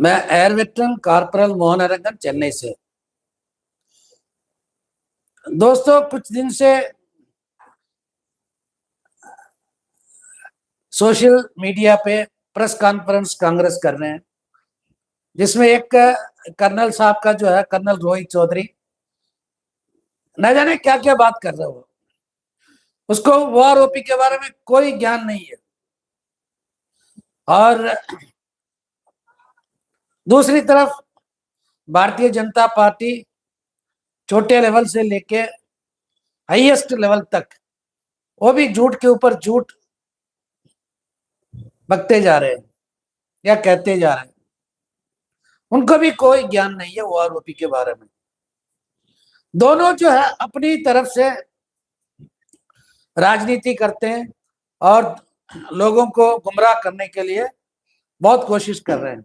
मैं air veteran corporal Mohan Arangan Chennai से। दोस्तों, कुछ दिन से सोशल मीडिया पे प्रेस कॉन्फ्रेंस कांग्रेस कर रहे हैं, जिसमें एक कर्नल साहब का जो है कर्नल रोहित चौधरी न जाने क्या क्या बात कर रहे हो। उसको वॉर ओपी के बारे में कोई ज्ञान नहीं है। और दूसरी तरफ भारतीय जनता पार्टी छोटे लेवल से लेके हाईएस्ट लेवल तक वो भी झूठ के ऊपर झूठ बकते जा रहे हैं या कहते जा रहे हैं। उनको भी कोई ज्ञान नहीं है वॉर ओपी के बारे में। दोनों जो है अपनी तरफ से राजनीति करते हैं और लोगों को गुमराह करने के लिए बहुत कोशिश कर रहे हैं।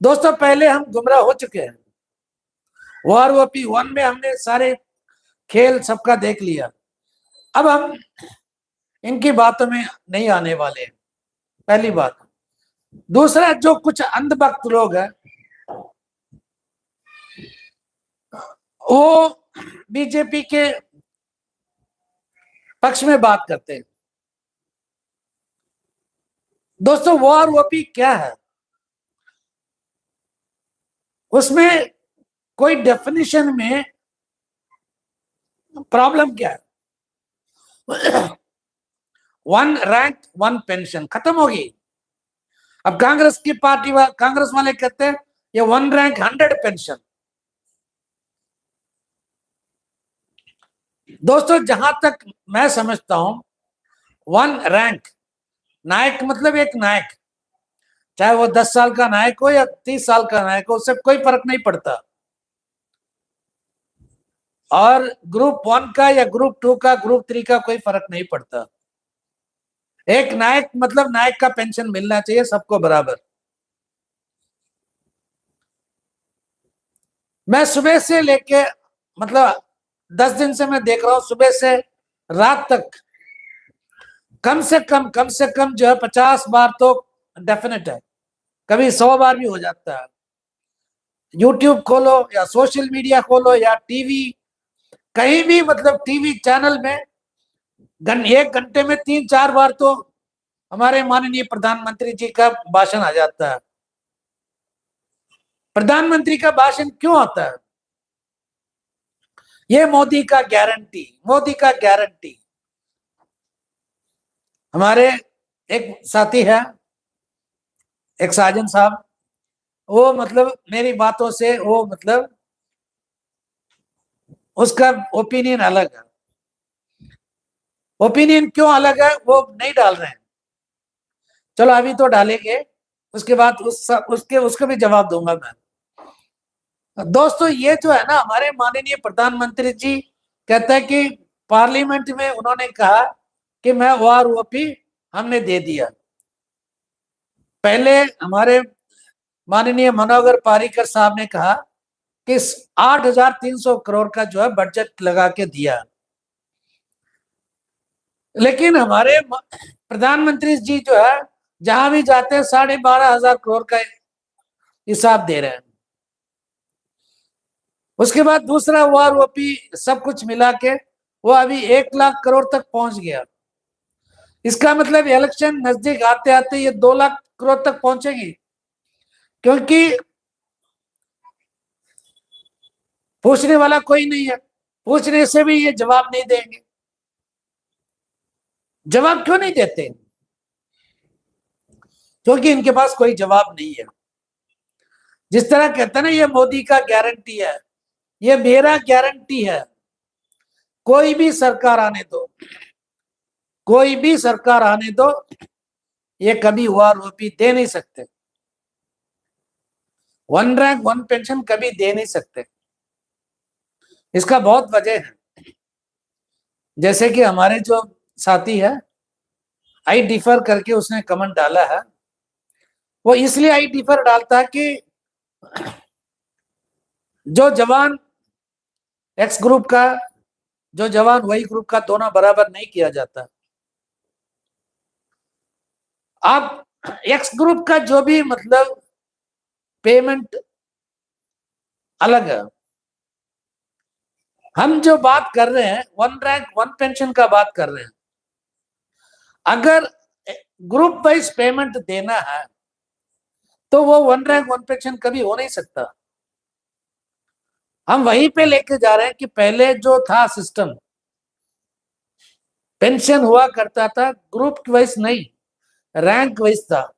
दोस्तों, पहले हम गुमराह हो चुके हैं। वॉर ओपी 1 में हमने सारे खेल सबका देख लिया। अब हम इनकी बातों में नहीं आने वाले हैं, पहली बात। दूसरा, जो कुछ अंधभक्त लोग हैं वो बीजेपी के पक्ष में बात करते हैं। दोस्तों, वॉर ओपी क्या है? उसमें कोई डेफिनेशन में प्रॉब्लम क्या है? 1 रैंक 1 पेंशन खत्म होगी। अब कांग्रेस की पार्टी कांग्रेस वाले कहते हैं ये 1 रैंक 100 पेंशन। दोस्तों, जहां तक मैं समझता हूं 1 रैंक, नायक मतलब एक नायक, चाहे वो 10 साल का नायक हो या 30 साल का नायक हो, उससे कोई फर्क नहीं पड़ता। और ग्रुप 1 का या ग्रुप 2 का, ग्रुप 3 का कोई फर्क नहीं पड़ता। एक नायक मतलब नायक का पेंशन मिलना चाहिए सबको बराबर। मैं सुबह से लेके मतलब 10 दिन से मैं देख रहा हूं, सुबह से रात तक कम से कम जो है 50 बार तो डेफिनेट है, कभी 100 बार भी हो जाता है। यूट्यूब खोलो या सोशल मीडिया खोलो या टीवी, कहीं भी मतलब टीवी चैनल में 1 घंटे में 3-4 बार तो हमारे माननीय प्रधानमंत्री जी का भाषण आ जाता है। प्रधानमंत्री का भाषण क्यों आता है? ये मोदी का गारंटी, मोदी का गारंटी। हमारे एक साथी है, एक साजन साहब, वो मतलब मेरी बातों से वो मतलब उसका ओपिनियन अलग है। ओपिनियन क्यों अलग है वो नहीं डाल रहे हैं। चलो अभी तो डालेंगे, उसके बाद उसके भी जवाब दूंगा मैं। दोस्तों, ये जो है ना, हमारे माननीय प्रधानमंत्री जी कहते हैं कि पार्लियामेंट में उन्होंने कहा कि मैं वॉर ओपी हमने दे दिया। पहले हमारे माननीय मनोहर पर्रिकर साहब ने कहा कि 8,300 करोड़ का जो है बजट लगा के दिया। लेकिन हमारे प्रधानमंत्री जी जो है जहां भी जाते हैं 12,500 करोड़ का हिसाब दे रहे हैं। उसके बाद दूसरा वॉर ओपी सब कुछ मिला के वो अभी 1 लाख करोड़ तक पहुंच गया। इसका मतलब इलेक्शन नजदीक आते आते ये 2 लाख करोड़ तक पहुंचेगी, क्योंकि पूछने वाला कोई नहीं है। पूछने से भी ये जवाब नहीं देंगे। जवाब क्यों नहीं देते? क्योंकि इनके पास कोई जवाब नहीं है। जिस तरह कहते हैं ना, ये मोदी का गारंटी है, ये मेरा गारंटी है। कोई भी सरकार आने दो, कोई भी सरकार आने दो, ये कभी वॉर ओपी दे नहीं सकते। 1 रैंक 1 पेंशन कभी दे नहीं सकते। इसका बहुत वजह है। जैसे कि हमारे जो साथी है आई डिफर करके उसने कमेंट डाला है। वो इसलिए आई डिफर डालता है कि जो जवान एक्स ग्रुप का, जो जवान वही ग्रुप का, दोनों बराबर नहीं किया जाता। आप एक्स ग्रुप का जो भी मतलब पेमेंट अलग है। हम जो बात कर रहे हैं वन रैंक वन पेंशन का बात कर रहे हैं। अगर ग्रुप वाइज पेमेंट देना है तो वो वन रैंक वन पेंशन कभी हो नहीं सकता। हम वहीं पे लेके जा रहे हैं कि पहले जो था सिस्टम, पेंशन हुआ करता था ग्रुप वाइज नहीं, रैंक वाइज था,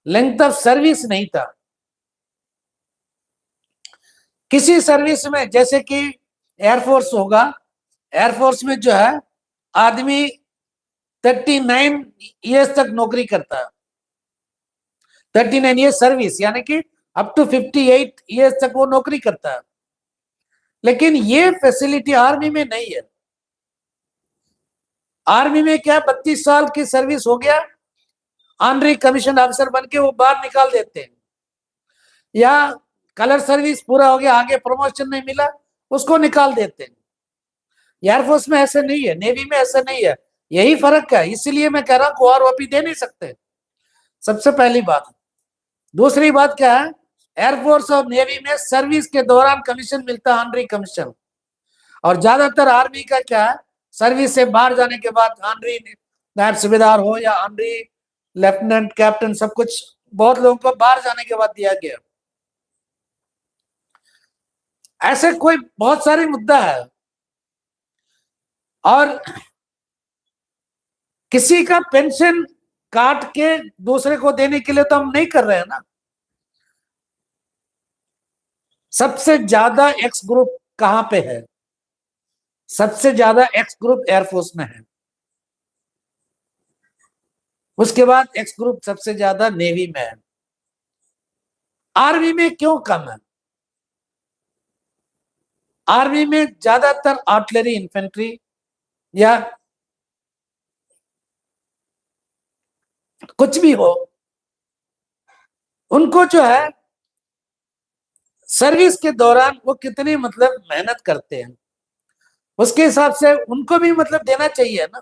लेंथ ऑफ सर्विस नहीं था। किसी सर्विस में जैसे कि एयरफोर्स होगा, एयरफोर्स में जो है आदमी 39 ईयर्स तक नौकरी करता है, 39 ईयर्स सर्विस, यानी कि अप टू 58 ईयर्स तक वो नौकरी करता है। लेकिन ये फैसिलिटी आर्मी में नहीं है। आर्मी में क्या 32 साल की सर्विस हो गया, ऑनरी कमीशन ऑफिसर बन के वो बाहर निकाल देते हैं, या कलर सर्विस पूरा हो गया, आगे प्रमोशन नहीं मिला, उसको निकाल देते हैं। एयरफोर्स में ऐसे नहीं है, नेवी में ऐसा नहीं है। यही फर्क है, इसीलिए मैं कह रहा हूं ओआरओपी दे नहीं सकते, सबसे पहली बात। दूसरी बात क्या है, एयरफोर्स और नेवी में सर्विस के दौरान कमीशन मिलता है, ऑनरी कमीशन। और ज्यादातर आर्मी का क्या है, सर्विस से बाहर जाने के बाद ऑनरी नायब सूबेदार हो या ऑनरी लेफ्टिनेंट कैप्टन, सब कुछ बहुत लोगों को बाहर जाने के बाद दिया गया। ऐसे कोई बहुत सारे मुद्दा है। और किसी का पेंशन काट के दूसरे को देने के लिए तो हम नहीं कर रहे हैं ना। सबसे ज्यादा एक्स ग्रुप कहां पे है? सबसे ज्यादा एक्स ग्रुप एयरफोर्स में है, उसके बाद एक्स ग्रुप सबसे ज्यादा नेवी में है। आर्मी में क्यों कम है? आर्मी में ज्यादातर आर्टिलरी इन्फेंट्री या कुछ भी हो, उनको जो है सर्विस के दौरान वो कितनी मतलब मेहनत करते हैं, उसके हिसाब से उनको भी मतलब देना चाहिए ना।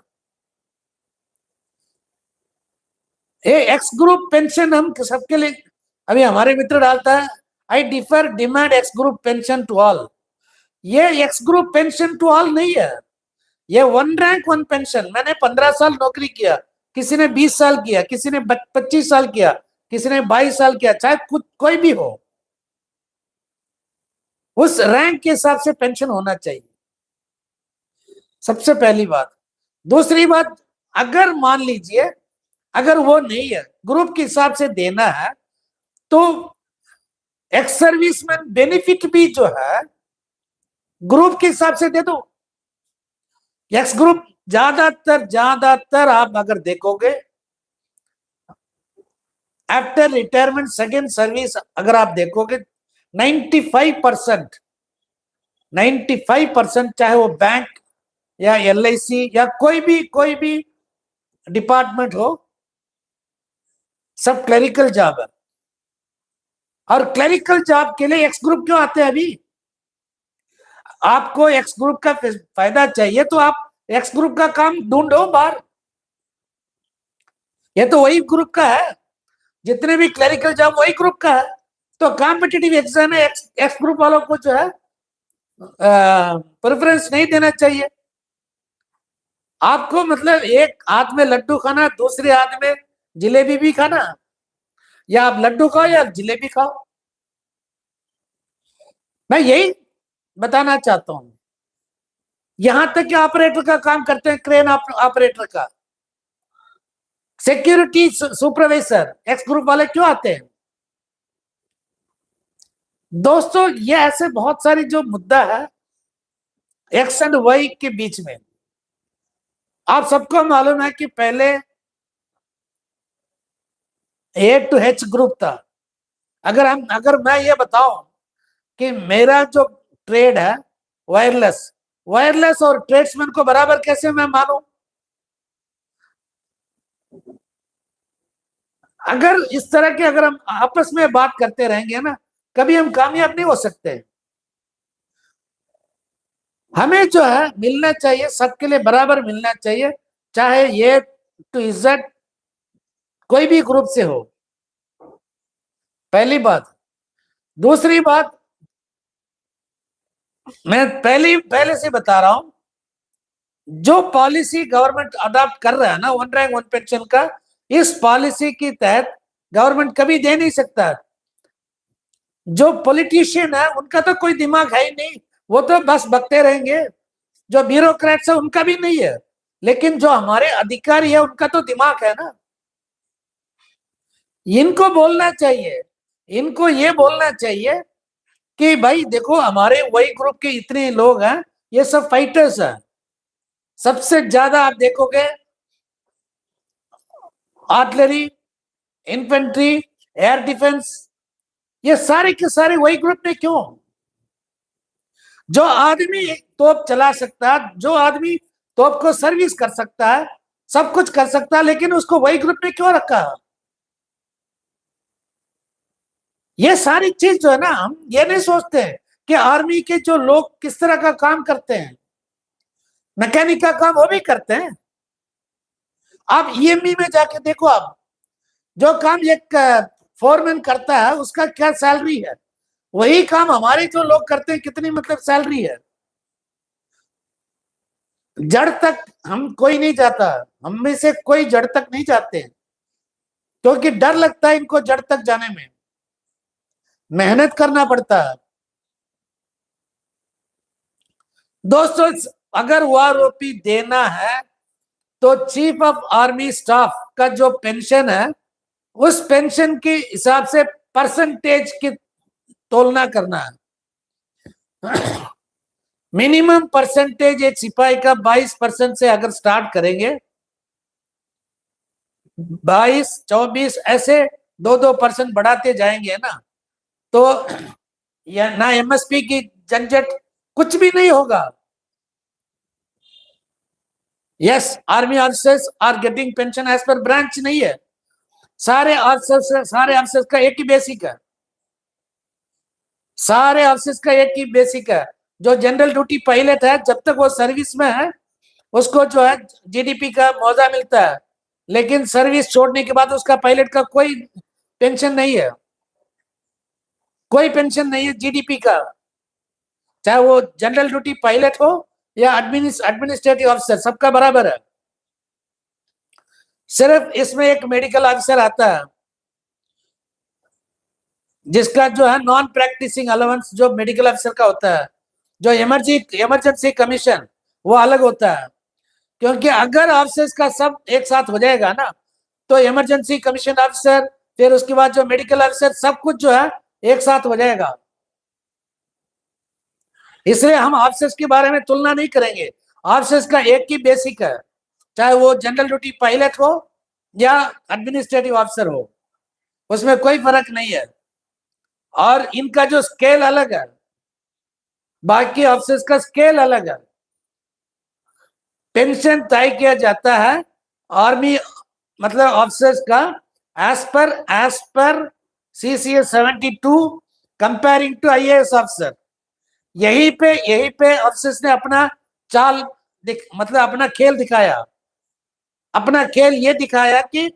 ये एक्स ग्रुप पेंशन हम सबके लिए, अभी हमारे मित्र डालता है I differ demand ex group pension to all. ये ex group pension to all नहीं है, ये वन रैंक वन पेंशन। मैंने 15 साल नौकरी किया, किसी ने 20 साल किया, किसी ने 25 साल किया, किसी ने 22 साल किया, चाहे कुछ कोई भी हो, उस रैंक के हिसाब से पेंशन होना चाहिए, सबसे पहली बात। दूसरी बात, अगर मान लीजिए अगर वो नहीं है, ग्रुप के हिसाब से देना है, तो एक्स सर्विसमैन बेनिफिट भी जो है ग्रुप के हिसाब से दे दो। एक्स ग्रुप ज्यादातर आप अगर देखोगे आफ्टर रिटायरमेंट सेकेंड सर्विस, अगर आप देखोगे 95%, 95% चाहे वो बैंक या एलआईसी या कोई भी डिपार्टमेंट हो, सब क्लरिकल जॉब है। और क्लरिकल जॉब के लिए एक्स ग्रुप क्यों आते हैं? अभी आपको एक्स ग्रुप का फायदा चाहिए तो आप एक्स ग्रुप का काम ढूंढो बाहर। ये तो वही ग्रुप का है, जितने भी क्लरिकल जॉब वही ग्रुप का है। तो कॉम्पिटिटिव एग्जाम में एक्स ग्रुप वालों को जो है प्रेफरेंस नहीं देना चाहिए। आपको मतलब एक हाथ में लड्डू खाना, दूसरे हाथ में जिलेबी भी खाना, या आप लड्डू खाओ या जिलेबी खाओ। मैं यही बताना चाहता हूं। यहां तक कि ऑपरेटर का काम करते हैं, क्रेन ऑपरेटर का, सिक्योरिटी सुपरवाइजर, एक्स ग्रुप वाले क्यों आते हैं? दोस्तों ये ऐसे बहुत सारी जो मुद्दा है एक्स एंड वाई के बीच में। आप सबको मालूम है कि पहले ए टू एच ग्रुप था। अगर मैं ये बताऊं कि मेरा जो ट्रेड है वायरलेस, वायरलेस और ट्रेड्समैन को बराबर कैसे मैं मानूं? अगर इस तरह के अगर हम आपस में बात करते रहेंगे ना, कभी हम कामयाब नहीं हो सकते। हमें जो है मिलना चाहिए, सबके लिए बराबर मिलना चाहिए, चाहे ये टू इज्जत कोई भी ग्रुप से हो, पहली बात। दूसरी बात, मैं पहले से बता रहा हूं, जो पॉलिसी गवर्नमेंट अडॉप्ट कर रहा है ना वन रैंक वन पेंशन का, इस पॉलिसी के तहत गवर्नमेंट कभी दे नहीं सकता। जो पॉलिटिशियन है उनका तो कोई दिमाग है ही नहीं, वो तो बस बकते रहेंगे। जो ब्यूरोक्रेट्स है उनका भी नहीं है, लेकिन जो हमारे अधिकारी है उनका तो दिमाग है ना। इनको बोलना चाहिए, इनको ये बोलना चाहिए कि भाई देखो, हमारे वही ग्रुप के इतने लोग हैं, ये सब फाइटर्स हैं। सबसे ज्यादा आप देखोगे आर्टिलरी, इन्फेंट्री, एयर डिफेंस, ये सारे के सारे वही ग्रुप में क्यों? जो आदमी तोप चला सकता है, जो आदमी तोप को सर्विस कर सकता है, सब कुछ कर सकता है, लेकिन उसको वही ग्रुप में क्यों रखा? ये सारी चीज जो है ना, हम ये नहीं सोचते कि आर्मी के जो लोग किस तरह का काम करते हैं, मैकेनिक का काम वो भी करते हैं। आप ईएमई में जाके देखो, आप जो काम एक फोरमैन करता है उसका क्या सैलरी है, वही काम हमारे जो लोग करते हैं कितनी मतलब सैलरी है। जड़ तक हम कोई नहीं जाता, हम में से कोई जड़ तक नहीं जाते, क्योंकि डर लगता है इनको जड़ तक जाने में, मेहनत करना पड़ता है। दोस्तों, अगर वारओपी देना है तो चीफ ऑफ आर्मी स्टाफ का जो पेंशन है, उस पेंशन के हिसाब से परसेंटेज की तोलना करना है। मिनिमम परसेंटेज एक सिपाही का 22% से अगर स्टार्ट करेंगे, 22, 24 ऐसे 2-2% बढ़ाते जाएंगे ना, तो या ना एमएसपी की झंझट, कुछ भी नहीं होगा। Yes, army officers are getting pension as per branch नहीं है। सारे ऑफिसर्स का एक ही बेसिक है, सारे ऑफिसर्स का एक ही बेसिक है। जो जनरल ड्यूटी पायलट है, जब तक वो सर्विस में है उसको जो है जीडीपी का मौजा मिलता है, लेकिन सर्विस छोड़ने के बाद उसका पायलट का कोई पेंशन नहीं है, कोई पेंशन नहीं है जीडीपी का, चाहे वो जनरल ड्यूटी पायलट हो या एडमिनिस्ट्रेटिव ऑफिसर, सबका बराबर है। सिर्फ इसमें एक मेडिकल ऑफिसर आता है, जिसका जो है नॉन प्रैक्टिसिंग अलाउंस जो मेडिकल ऑफिसर का होता है, जो इमरजेंसी कमीशन वो अलग होता है। क्योंकि अगर ऑफिसर्स का सब एक साथ हो जाएगा ना, तो इमरजेंसी कमीशन ऑफिसर, फिर उसके बाद जो मेडिकल ऑफिसर, सब कुछ जो है एक साथ हो जाएगा। इसलिए हम ऑफिसर्स के बारे में तुलना नहीं करेंगे। ऑफिसर्स का एक ही बेसिक है, चाहे वो जनरल ड्यूटी पायलट हो या एडमिनिस्ट्रेटिव ऑफिसर हो, उसमें कोई फर्क नहीं है। और इनका जो स्केल अलग है, बाकी ऑफिसर्स का स्केल अलग है। पेंशन तय किया जाता है आर्मी मतलब ऑफिसर्स का as per CCA 72 comparing to IAS officer. यहीं पे ऑफिसर्स ने अपना चाल मतलब अपना खेल दिखाया। अपना खेल ये दिखाया कि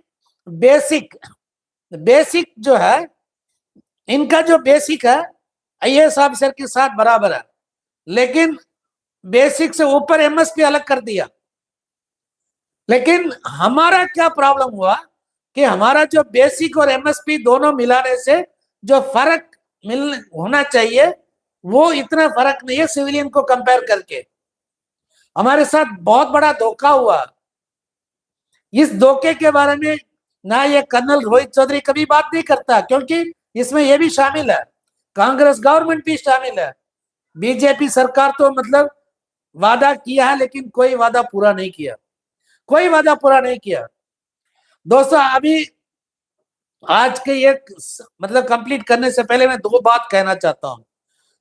बेसिक जो है, इनका जो बेसिक है IAS ऑफिसर के साथ बराबर है, लेकिन बेसिक से ऊपर MSP अलग कर दिया। लेकिन हमारा क्या प्रॉब्लम हुआ कि हमारा जो बेसिक और MSP दोनों मिलाने से जो फर्क होना चाहिए, वो इतना फर्क नहीं है सिविलियन को कंपेयर करके। हमारे साथ बहुत बड़ा धोखा हुआ। इस धोखे के बारे में ना ये कर्नल रोहित चौधरी कभी बात नहीं करता, क्योंकि इसमें ये भी शामिल है, कांग्रेस गवर्नमेंट भी शामिल है। बीजेपी सरकार तो मतलब वादा किया है, लेकिन कोई वादा पूरा नहीं किया, कोई वादा पूरा नहीं किया। दोस्तों, अभी आज के एक मतलब कंप्लीट करने से पहले मैं 2 बात कहना चाहता हूं।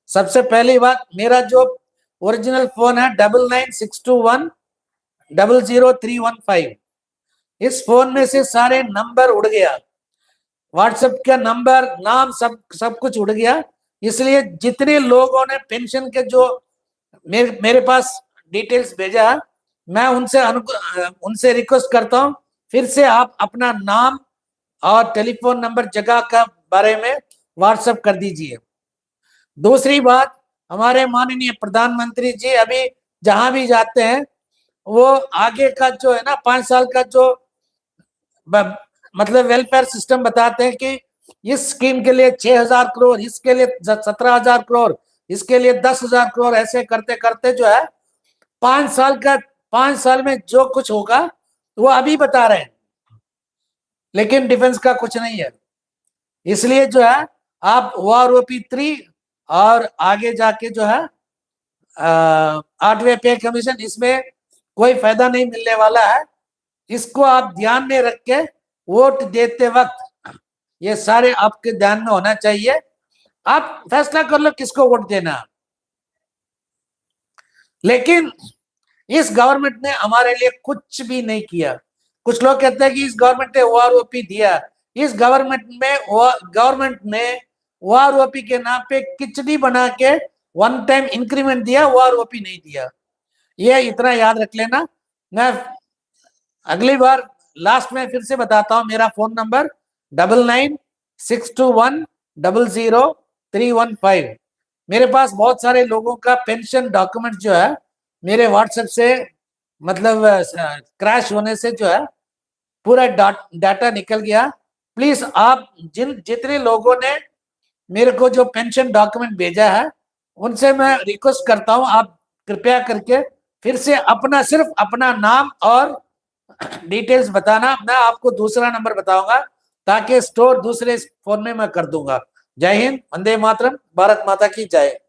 सबसे पहली बात, मेरा जो ओरिजिनल फोन है 9962100315, इस फोन में से सारे नंबर उड़ गया, व्हाट्सएप का नंबर, नाम, सब कुछ उड़ गया। इसलिए जितने लोगों ने पेंशन के जो मेरे पास डिटेल्स भेजा, मैं उनसे रिक्वेस्ट करता हूं, फिर से आप अपना नाम और टेलीफोन नंबर जगह का बारे में व्हाट्सएप कर दीजिए। दूसरी बात, हमारे माननीय प्रधानमंत्री जी अभी जहां भी जाते हैं वो आगे का जो है ना 5 साल का जो मतलब वेलफेयर सिस्टम बताते हैं कि इस स्कीम के लिए 6,000 करोड़, इसके लिए 17,000 करोड़, इसके लिए 10,000 करोड़, ऐसे करते करते जो है 5 साल में जो कुछ होगा वो अभी बता रहे हैं, लेकिन डिफेंस का कुछ नहीं है। इसलिए जो है आप OROP 3 और आगे जाके जो है 8वें पे कमीशन, इसमें कोई फायदा नहीं मिलने वाला है। इसको आप ध्यान में रख के वोट देते वक्त ये सारे आपके ध्यान में होना चाहिए। आप फैसला कर लो किसको वोट देना। लेकिन इस गवर्नमेंट ने हमारे लिए कुछ भी नहीं किया। कुछ लोग कहते हैं कि इस गवर्नमेंट ने OROP दिया। इस गवर्नमेंट ने OROP के नाम पे खिचड़ी बना के वन टाइम इंक्रीमेंट दिया, OROP नहीं दिया। ये इतना याद रख लेना। मैं अगली बार लास्ट में फिर से बताता हूं, मेरा फोन नंबर 9962100315। मेरे पास बहुत सारे लोगों का पेंशन डॉक्यूमेंट जो है मेरे व्हाट्सएप से मतलब क्रैश होने से जो है पूरा डाटा निकल गया। प्लीज आप जितने लोगों ने मेरे को जो पेंशन डॉक्यूमेंट भेजा है उनसे मैं रिक्वेस्ट करता हूं, आप कृपया करके फिर से सिर्फ अपना नाम और डिटेल्स बताना। मैं आपको दूसरा नंबर बताऊंगा ताकि स्टोर दूसरे फोन में मैं कर दूंगा। जय हिंद, वंदे मातरम, भारत माता की जय।